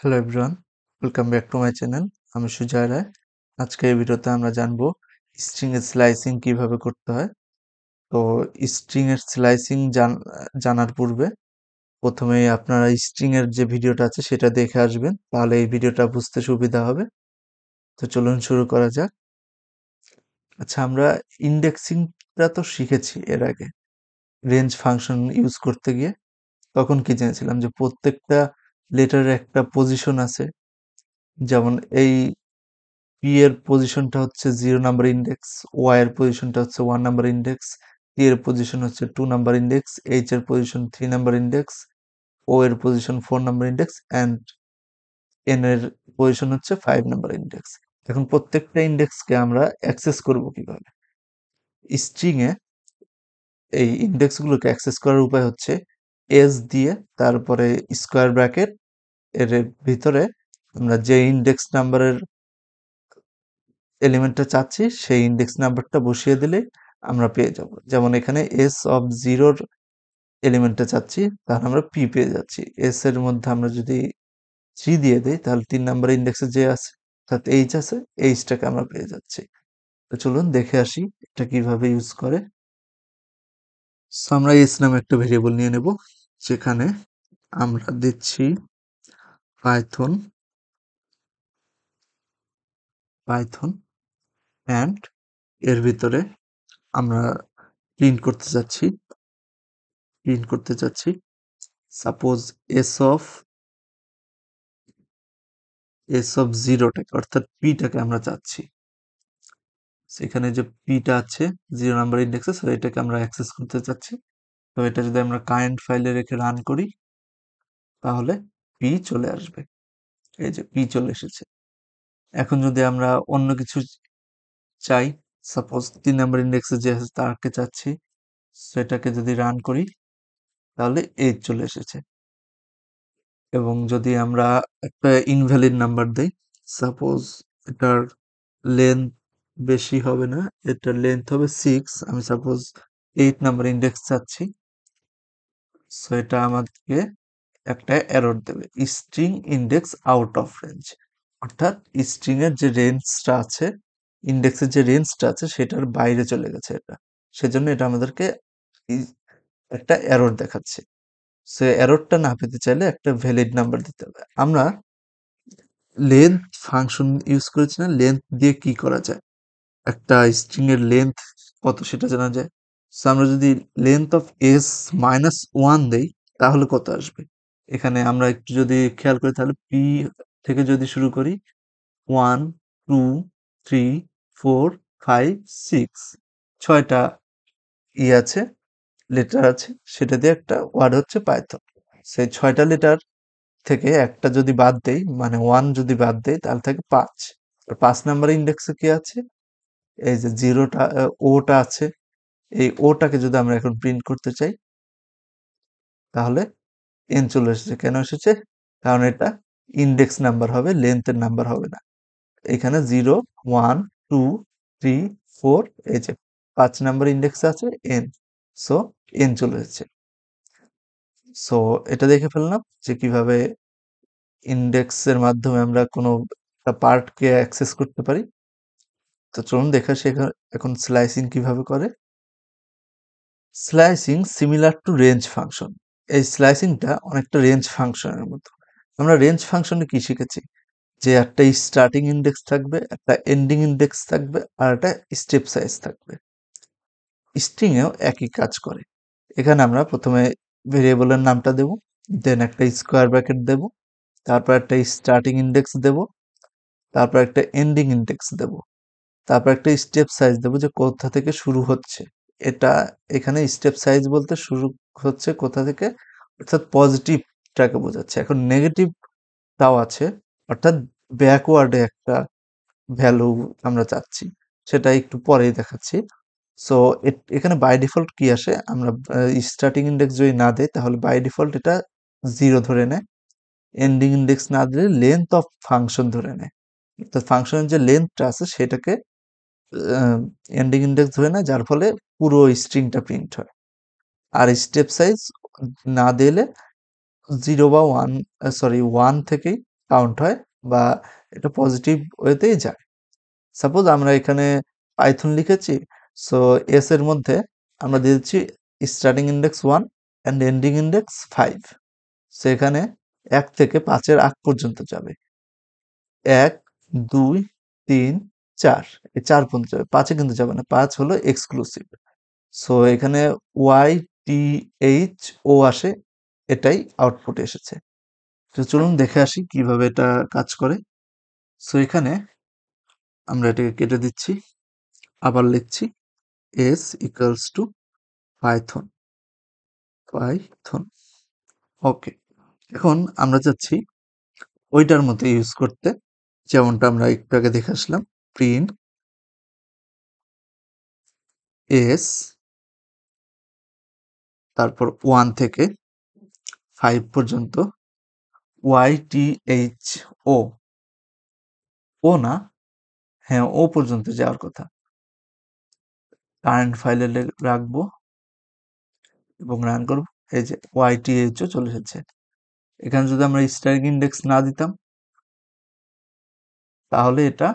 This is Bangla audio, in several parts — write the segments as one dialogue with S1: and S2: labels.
S1: Hello everyone, welcome back to my channel. আমি সুজয় রায়। আজকে এই ভিডিওতে আমরা জানবো স্ট্রিং এর স্লাইসিং কিভাবে করতে হয়। তো স্ট্রিং এর স্লাইসিং জানার পূর্বে প্রথমেই আপনারা স্ট্রিং এর যে ভিডিওটা আছে সেটা দেখে আসবেন, তাহলে এই ভিডিওটা বুঝতে সুবিধা হবে। তো চলুন শুরু করা যাক। আচ্ছা, আমরা ইন্ডেক্সিংটা তো শিখেছি এর আগে, রেঞ্জ ফাংশন ইউজ করতে গিয়ে। তখন কি জেনেছিলাম যে প্রত্যেকটা লেটারের একটা পজিশন আছে। যেমন এই পি এর পজিশনটা হচ্ছে 0 নাম্বার ইন্ডেক্স, ওয়াই এর পজিশনটা হচ্ছে 1 নাম্বার ইন্ডেক্স, টি এর পজিশন হচ্ছে 2 নাম্বার ইন্ডেক্স, এইচ এর পজিশন 3 নাম্বার ইন্ডেক্স, ও এর position 4 number index and N এর পজিশন হচ্ছে 5 নাম্বার ইন্ডেক্স। এখন প্রত্যেকটা ইন্ডেক্সকে আমরা অ্যাক্সেস করব কিভাবে? স্ট্রিং এ এই ইন্ডেক্সগুলোকে অ্যাক্সেস করার উপায় হচ্ছে এস দিয়ে, তারপরে স্কোয়ার ব্র্যাকেট এর ভিতরে আমরা যে ইন্ডেক্স নাম্বারের এলিমেন্টটা চাচ্ছি সেই ইন্ডেক্স নাম্বারটা বসিয়ে দিলে আমরা পেয়ে যাব। যেমন এখানে এস অফ জিরোর এলিমেন্টটা চাচ্ছি, তাহলে আমরা পি পেয়ে যাচ্ছি। এস এর মধ্যে আমরা যদি 3 দিয়ে দিই, তাহলে 3 নাম্বার ইন্ডেক্সে যে আছে অর্থাৎ এইচ আছে, এইচটাকে আমরা পেয়ে যাচ্ছি। তো চলুন দেখে আসি এটা কিভাবে ইউজ করে। সো আমরা এস নামে একটা ভেরিয়েবল নিয়ে নেব, যেখানে আমরা দিচ্ছি পাইথন পাইথন অ্যান্ড এর ভিতরে আমরা প্রিন্ট করতে চাচ্ছি সাপোজ এস অফ জিরোটাকে অর্থাৎ পিটাকে আমরা চাচ্ছি। সেখানে যে পিটা আছে 0 নাম্বার ইন্ডেক্সে, সো এটাকে আমরা অ্যাক্সেস করতে চাচ্ছি। তো এটা যদি আমরা কারেন্ট ফাইলে রেখে রান করি, তাহলে পি চলে আসবে। এই যে পি চলে এসেছে। এখন যদি আমরা অন্য কিছু চাই, সাপোজ 3 নাম্বার ইন্ডেক্সে যে আছে তাকে চাচ্ছি, সেটাকে যদি রান করি, তাহলে এইচ চলে এসেছে। এবং যদি আমরা একটা ইনভ্যালিড নাম্বার দেই, সাপোজ এটার লেন্থ বেশি হবে না, এটার লেন্থ হবে 6, আমি সাপোজ 8 নাম্বার ইন্ডেক্স চাচ্ছি, সো এটা আমাকে একটা এরর দেবে, string index out of range. অর্থাৎ স্ট্রিং এর যে রেঞ্জটা আছে, ইন্ডেক্সের যে রেঞ্জটা আছে সেটার বাইরে চলে গেছে এটা। সেজন্য এটা আমাদেরকে একটা এরর দেখাচ্ছে। সো এররটা না পেতে চাইলে একটা ভ্যালিড নাম্বার দিতে হবে। আমরা লেন্থ ফাংশন ইউজ করেছি না, লেন্থ দিয়ে কি করা যায়, একটা স্ট্রিং এর লেন্থ কত সেটা জানা যায়। সো আমরা যদি লেন্থ অফ এস -1 দেই, তাহলে কত আসবে? এখানে আমরা একটু যদি খেয়াল করি, তাহলে পি থেকে যদি শুরু করি, 1 2 3 4 5 6, 6টা আছে, লেটার আছে, সেটা দিয়ে একটা ওয়ার্ড হচ্ছে পাইথন। সেই 6টা লেটার থেকে একটা যদি বাদ দেই, মানে 1 যদি বাদ দেই, তাহলে থাকে 5। আর 5 নাম্বার ইন্ডেক্সে কি আছে? এই যে জিরোটা, ওটা আছে। এই ওটাকে যদি আমরা এখন প্রিন্ট করতে চাই, তাহলে এন চলে এসেছে। কেন এসেছে? কারণ এটা ইন্ডেক্স নাম্বার হবে, লেন্থের নাম্বার হবে না। এখানে 0 1 2 3 4, এই যে 5 নাম্বার ইন্ডেক্স আছে এন, সো এন চলে এসেছে। সো এটা দেখে ফেললাম যে কিভাবে ইন্ডেক্সের মাধ্যমে আমরা কোনো একটা পার্টকে অ্যাক্সেস করতে পারি। তো চলুন দেখা শেখা এখন স্লাইসিং কিভাবে করে। Slicing similar to range function. এই স্লাইসিংটা অনেকটা রেঞ্জ ফাংশনের মতো। আমরা রেঞ্জ ফাংশনে কি শিখেছি? যে একটা স্টার্টিং ইন্ডেক্স থাকবে, একটা এন্ডিং ইন্ডেক্স থাকবে, আর একটা স্টেপ সাইজ থাকবে। স্ট্রিং এও একই কাজ করে। এখানে আমরা প্রথমে ভেরিয়েবলের নামটা দেব, দেন একটা স্কোয়ার ব্র্যাকেট দেব, তারপর একটা স্টার্টিং ইন্ডেক্স দেব, তারপর একটা এন্ডিং ইন্ডেক্স দেব, তারপর একটা স্টেপ সাইজ দেব যে কোথা থেকে শুরু হচ্ছে। এটা এখানে স্টেপ সাইজ বলতে শুরু হচ্ছে কোথা থেকে, অর্থাৎ পজিটিভটাকে বোঝাচ্ছে। এখন নেগেটিভটাও আছে, অর্থাৎ ব্যাকওয়ার্ডে একটা ভ্যালু আমরা চাচ্ছি, সেটা একটু পরেই দেখাচ্ছি। সো এখানে বাই ডিফল্ট কি আসে, আমরা স্টার্টিং ইন্ডেক্স যদি না দেই, তাহলে বাই ডিফল্ট এটা 0 ধরে নেয়। এন্ডিং ইন্ডেক্স না দিলে লেন্থ অফ ফাংশন ধরে নেয়, অর্থাৎ ফাংশনের যে লেন্থটা আছে সেটাকে এন্ডিং ইন্ডেক্স ধরে নেয়, যার ফলে পুরো স্ট্রিংটা প্রিন্ট হয়। আর স্টেপ সাইজ না দিলে 0 বা 1, সরি 1 থেকেই কাউন্ট হয় বা এটা পজিটিভ ওয়েতেই যায়। সাপোজ আমরা এখানে পাইথন লিখেছি, সো এস এর মধ্যে আমরা দিয়ে দিচ্ছি starting index 1 and ending index 5। So এখানে 1 থেকে 5 এর আগ পর্যন্ত যাবে। 1, 2, 3, 4, এই 4 পর্যন্ত যাবে, 5 এ কিন্তু যাবে না, 5 হলো এক্সক্লুসিভ। সো এখানে ওয়াই টি এইচ ও আসে, এটাই আউটপুটে এসেছে। তো চলুন দেখে আসি কিভাবে এটা কাজ করে। সো এখানে আমরা এটাকে কেটে দিচ্ছি, আবার লিখছি s equals to Python Python. Okay, এখন আমরা যাচ্ছি ওইটার মতো ইউজ করতে, যেমনটা আমরা একটু আগে দেখে আসলাম। প্রিন্ট এস, তারপর 1 থেকে 5 পর্যন্ত ওয়াই টি এইচ ও, ও না, হ্যাঁ ও পর্যন্ত যাওয়ার কথা। কারেন্ট ফাইলে রাখবো এবং রান করব। এই যে ওয়াই টি এইচ ও চলে এসেছে। এখানে যদি আমরা স্ট্যাটিক ইন্ডেক্স না দিতাম তাহলে এটা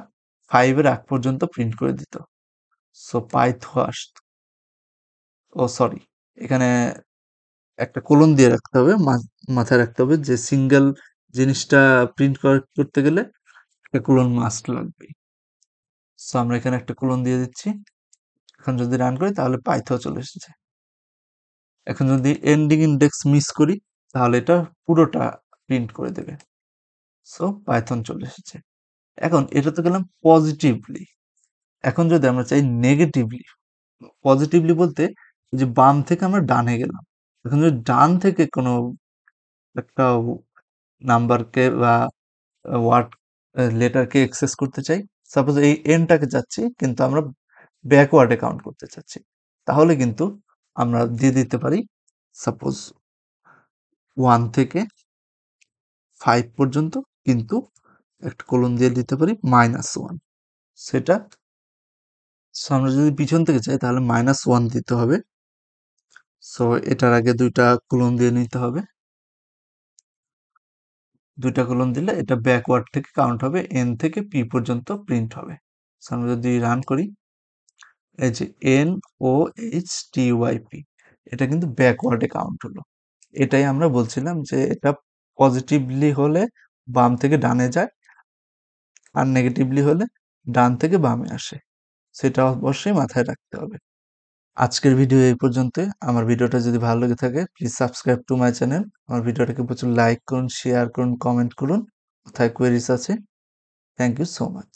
S1: 5 এর আগ পর্যন্ত প্রিন্ট করে দিত। সো পাইথন আসতো, ও সরি, এখানে একটা কোলন দিয়ে রাখতে হবে, মাথায় রাখতে হবে যে সিঙ্গেল জিনিসটা প্রিন্ট করতে গেলে একটা কোলন মাস্ট লাগবে। সো আমরা এখানে একটা কোলন দিয়ে দিচ্ছি। এখন যদি রান করি তাহলে পাইথন চলে এসেছে। এখন যদি এন্ডিং ইন্ডেক্স মিস করি তাহলে এটা পুরোটা প্রিন্ট করে দেবে। সো পাইথন চলে এসেছে। এখন এটা তো গেলাম পজিটিভলি। এখন যদি আমরা চাই নেগেটিভলি, পজিটিভলি বলতে যে বাম থেকে আমরা ডানে গেলাম। এখন যদি ডান থেকে কোনো একটা নাম্বারকে বা ওয়ার্ড লেটারকে অ্যাক্সেস করতে চাই, সাপোজ এই এনটাকে যাচ্ছি কিন্তু আমরা ব্যাকওয়ার্ডে কাউন্ট করতে চাচ্ছি, তাহলে কিন্তু আমরা দিয়ে দিতে পারি সাপোজ 1 থেকে 5 পর্যন্ত, কিন্তু একটা কোলন দিয়ে দিতে পারি -1 সেটা। সো আমরা যদি পিছন থেকে চাই তাহলে -1 দিতে হবে। সো এটার আগে 2টা কোলন দিয়ে নিতে হবে। 2টা কোলন দিলে এটা ব্যাকওয়ার্ড থেকে কাউন্ট হবে, এন থেকে পি পর্যন্ত প্রিন্ট হবে। সো আমরা যদি রান করি, এই যে N O H T Y P, এটা কিন্তু ব্যাকওয়ার্ডে কাউন্ট হলো। এটাই আমরা বলছিলাম যে এটা পজিটিভলি হলে বাম থেকে ডানে যায়, আর নেগেটিভলি হলে ডান থেকে বামে আসে। সেটা অবশ্যই মাথায় রাখতে হবে। আজকের ভিডিও এই পর্যন্তই। আমার ভিডিওটা যদি ভালো লেগে থাকে please subscribe to my channel. আমার ভিডিওটাকে প্রচুর লাইক করুন, শেয়ার করুন, কমেন্ট করুন। কোথায় কোয়েরিজ আছে? Thank you so much.